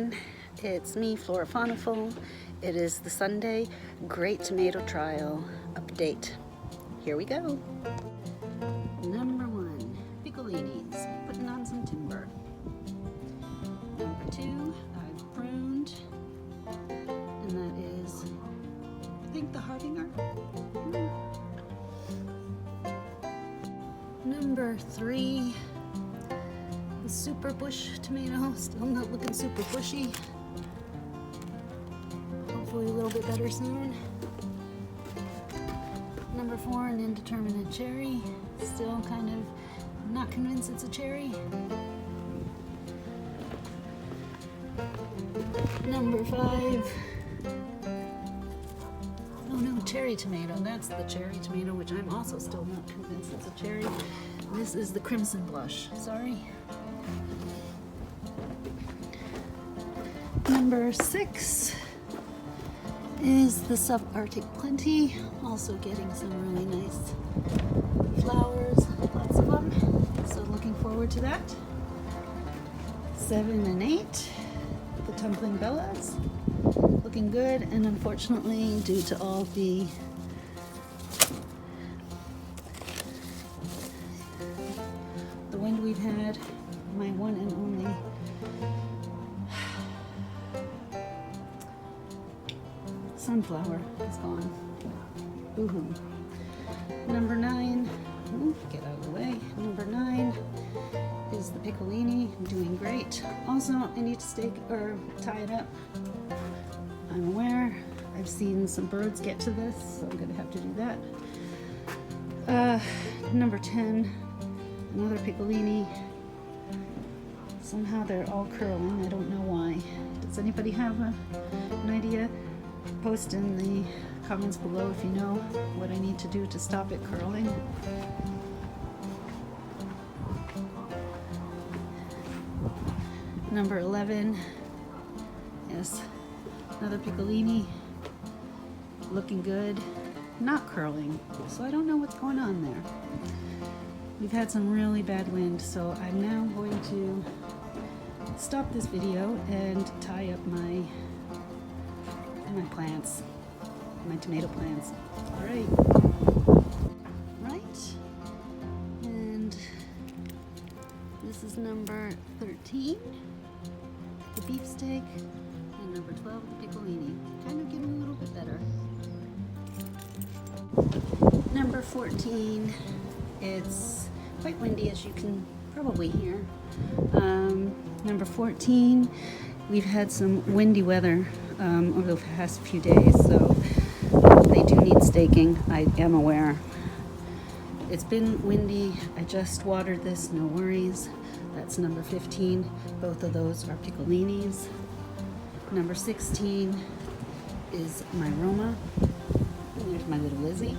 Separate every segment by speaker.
Speaker 1: everyone, it's me, Flora Fauniful. It is the Sunday Great Tomato Trial update. Here we go. Number 1, piccolinis, putting on some timber. Number 2, I've pruned, and that is, I think, the Harbinger. Number 3, the super bush tomato, still not looking super bushy. Hopefully a little bit better soon. Number 4, an indeterminate cherry. Still kind of not convinced it's a cherry. Number 5. Oh no, cherry tomato. That's the cherry tomato, which I'm also still not convinced it's a cherry. This is the crimson blush. Sorry. Number 6 is the subarctic plenty, also getting some really nice flowers, lots of them, so looking forward to that. 7 and 8, the tumbling bellas, looking good, and unfortunately, due to all the wind we've had, my one and only sunflower is gone. Boo-hoo. Number 9, get out of the way. Number 9 is the piccolini. I'm doing great. Also, I need to stake or tie it up. I'm aware. I've seen some birds get to this, so I'm gonna have to do that. Number 10, another piccolini. Somehow they're all curling. I don't know why. Does anybody have an idea? Post in the comments below if you know what I need to do to stop it curling. Number 11, yes, another piccolini, looking good, not curling, so I don't know what's going on there. We've had some really bad wind, so I'm now going to stop this video and tie up my plants, my tomato plants. All right, and this is number 13, the beefsteak, and number 12, the piccolini. Kind of getting a little bit better. Number 14, it's quite windy, as you can probably hear. Number 14, we've had some windy weather over the past few days, so they do need staking. I am aware. It's been windy. I just watered this, no worries. That's number 15. Both of those are piccolinis. Number 16 is my Roma. There's my little Lizzie.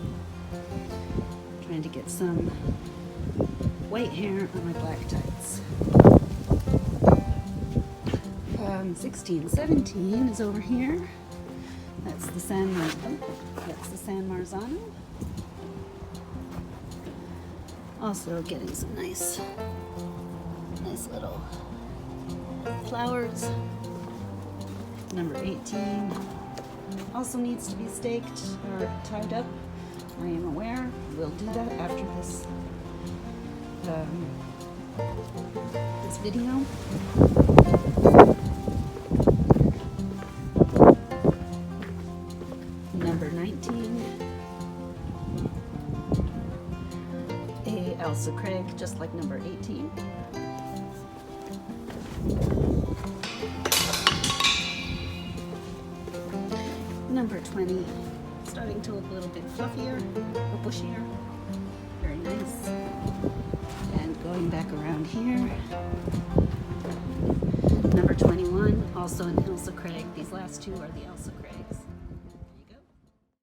Speaker 1: Trying to get some white hair on my black tights. 16, 17 is over here. That's the San Marzano. Also getting some nice little flowers. Number 18 also needs to be staked or tied up. I am aware. We'll do that after this this video. Number 19, a Ailsa Craig, just like number 18. Number 20, starting to look a little bit fluffier or bushier. Very nice. And going back around here. Number 21, also an Ailsa Craig. These last two are the Ailsa Craig.